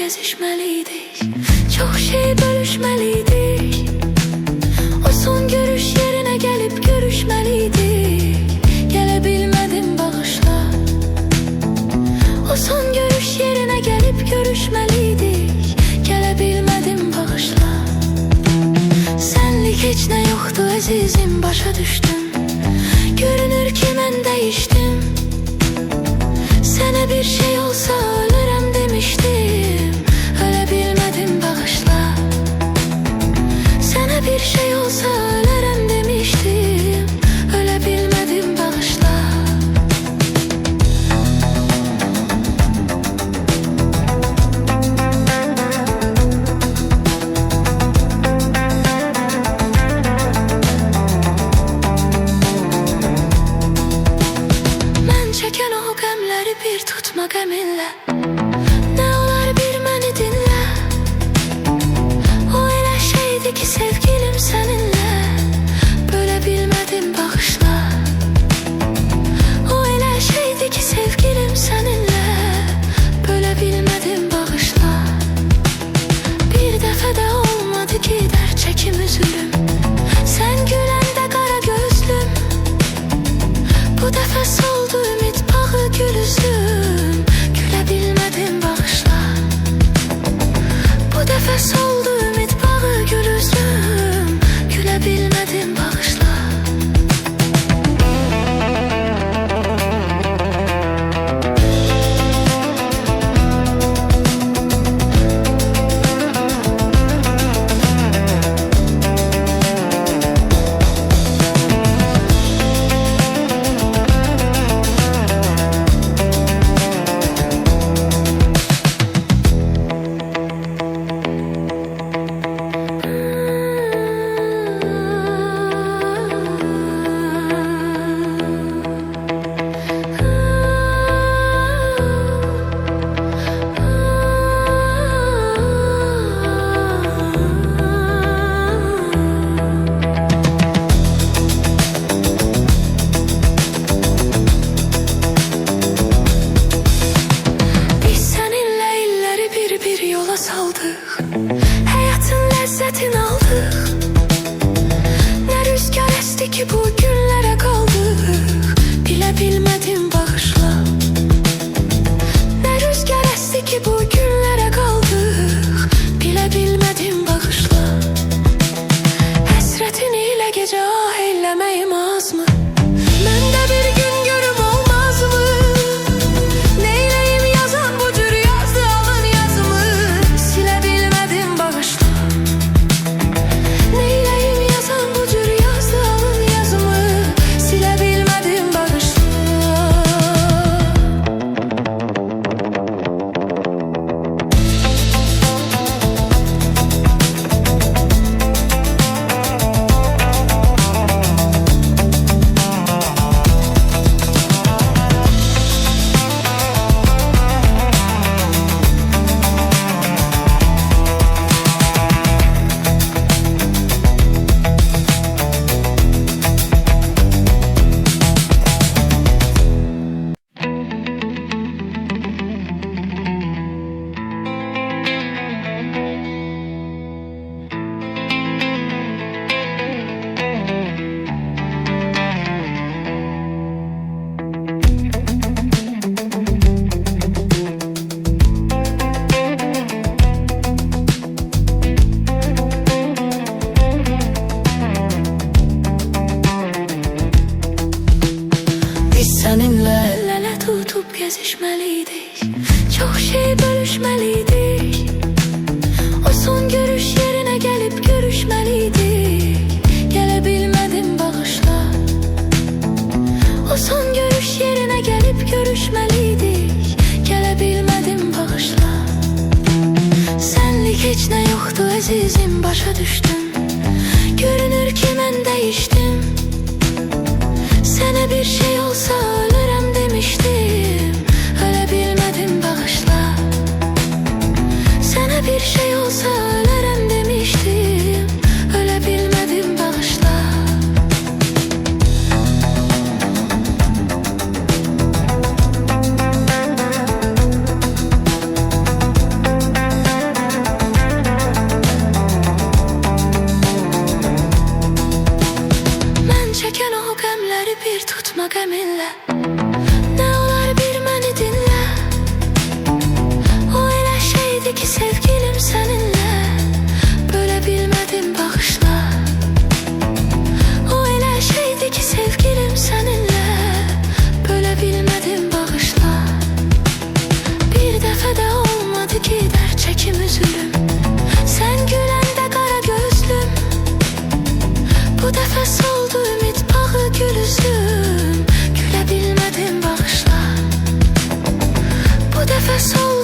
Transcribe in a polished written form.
gezişmeliydik. Çok şey bölüşmeliydik. O son görüş yerine gelip görüşmeliydik. Gelebilmedim, bağışla. O son görüş yerine gelip görüşmeliydik. Gelebilmedim, bağışla. Senlik hiç ne yoktu azizim, başa düştüm. Görünür ki mən değiştim. Sana bir şey olsa ölürəm demiştim. Ölə bilmədim, bağışla. Sana bir şey olsa ölürəm demiştim. Ölə bilmədim, bağışla. Mən çəkən o qəmləri bir tutma qəminlə. Nə olar bir məni dinlə. O elə şeydi ki sevgilim səninlə. Bölə bilmədim, bağışla. O elə şeydi ki sevgilim səninlə. Bölə bilmədim, bağışla. Bir dəfə də olmadı ki dərd çəkim üzülüm. Sən güləndə qara gözlüm. Bu dəfə soldu ümid bağı gül üzüm. Gülə bilmədim, bağışla. Bu dəfə soldu ümid bağı gül üzüm. Gülə bilmədim, bağışla. Saldık, hayatın lezzetini aldık. Ne rüzgar esti ki bu günlere kaldık. Bile bilmedim, bağışla. Ne rüzgar esti ki bu günlere kaldık. Bile bilmedim, bağışla. Hasretin ile gece ah eylemeyim az mı? Ben de bir gün görüm olmaz mı? Neyleyim yazan bu tür yazdı alın yazımı. Silebilmedim, bağışla. Neyleyim yazan bu tür yazdı alın yazımı. Silebilmedim, bağışla. Seninle el ele tutup gezişmeliydik. Çok şey bölüşmeliydik. O son görüş yerine gelip görüşmeliydik. Gelebilmedim, bağışla. O son görüş yerine gelip görüşmeliydik. Gelebilmedim, bağışla. Senlik hiç ne yoktu azizim, başa düştüm. Görünür ki mən değiştim. Sana bir şey olsa ölürəm demiştim. Ölə bilmədim, bağışla. Sana bir şey olsa ölürəm demiştim. Ölə bilmədim, bağışla. Geldi gider çekim üzülüm. Sen gülende kara gözlüm. Bu defa soldu ümit bağı gül üzüm. Güle bilmedim bağışla. Bu defa soldu